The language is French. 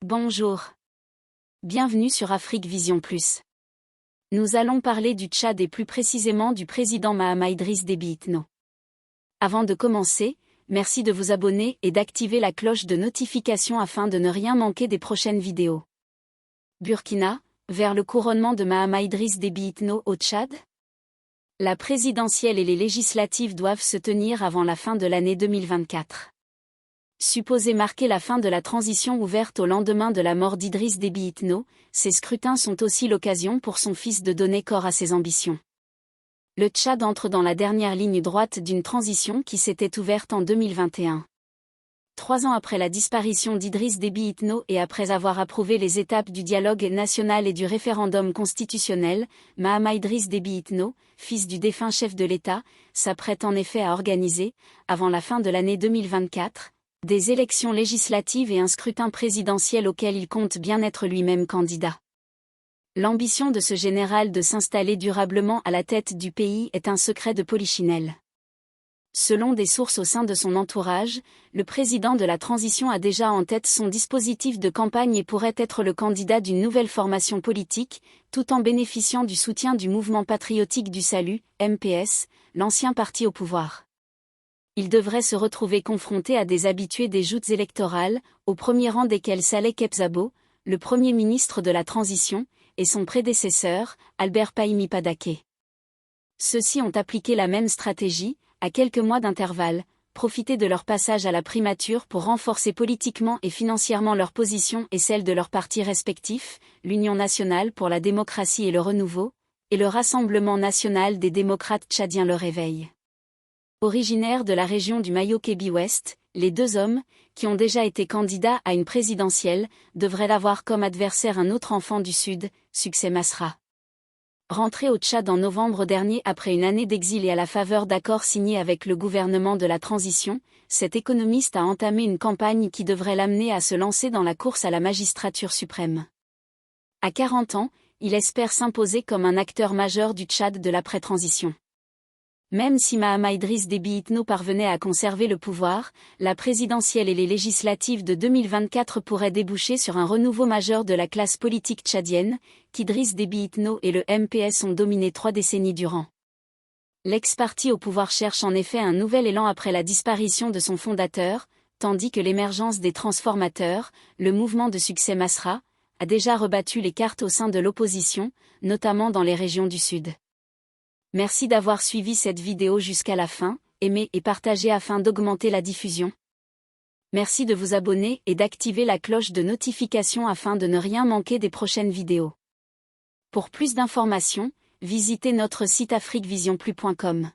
Bonjour. Bienvenue sur Afrique Vision Plus. Nous allons parler du Tchad et plus précisément du président Mahamat Idriss Déby Itno. Avant de commencer, merci de vous abonner et d'activer la cloche de notification afin de ne rien manquer des prochaines vidéos. Burkina, vers le couronnement de Mahamat Idriss Déby Itno au Tchad? La présidentielle et les législatives doivent se tenir avant la fin de l'année 2024. Supposé marquer la fin de la transition ouverte au lendemain de la mort d'Idriss Déby Itno, ces scrutins sont aussi l'occasion pour son fils de donner corps à ses ambitions. Le Tchad entre dans la dernière ligne droite d'une transition qui s'était ouverte en 2021. 3 ans après la disparition d'Idriss Déby Itno et après avoir approuvé les étapes du dialogue national et du référendum constitutionnel, Mahamat Idriss Déby Itno, fils du défunt chef de l'État, s'apprête en effet à organiser, avant la fin de l'année 2024, des élections législatives et un scrutin présidentiel auquel il compte bien être lui-même candidat. L'ambition de ce général de s'installer durablement à la tête du pays est un secret de polichinelle. Selon des sources au sein de son entourage, le président de la transition a déjà en tête son dispositif de campagne et pourrait être le candidat d'une nouvelle formation politique, tout en bénéficiant du soutien du Mouvement patriotique du salut, MPS, l'ancien parti au pouvoir. Il devrait se retrouver confronté à des habitués des joutes électorales, au premier rang desquels Saleh Kebzabo, le premier ministre de la transition, et son prédécesseur, Albert Pahimi Padaké. Ceux-ci ont appliqué la même stratégie, à quelques mois d'intervalle, profiter de leur passage à la primature pour renforcer politiquement et financièrement leur position et celle de leurs partis respectifs, l'Union nationale pour la démocratie et le renouveau, et le Rassemblement national des démocrates tchadiens Le Réveil. Originaires de la région du Mayo-Kébi-Ouest, les deux hommes, qui ont déjà été candidats à une présidentielle, devraient avoir comme adversaire un autre enfant du Sud, Succès Masra. Rentré au Tchad en novembre dernier après une année d'exil et à la faveur d'accords signés avec le gouvernement de la transition, cet économiste a entamé une campagne qui devrait l'amener à se lancer dans la course à la magistrature suprême. À 40 ans, il espère s'imposer comme un acteur majeur du Tchad de l'après-transition. Même si Mahamat Idriss Déby Itno parvenait à conserver le pouvoir, la présidentielle et les législatives de 2024 pourraient déboucher sur un renouveau majeur de la classe politique tchadienne, qu'Idriss Déby Itno et le MPS ont dominé 3 décennies durant. L'ex-parti au pouvoir cherche en effet un nouvel élan après la disparition de son fondateur, tandis que l'émergence des transformateurs, le mouvement de Succès Masra, a déjà rebattu les cartes au sein de l'opposition, notamment dans les régions du Sud. Merci d'avoir suivi cette vidéo jusqu'à la fin, aimez et partagez afin d'augmenter la diffusion. Merci de vous abonner et d'activer la cloche de notification afin de ne rien manquer des prochaines vidéos. Pour plus d'informations, visitez notre site afriquevisionplus.com.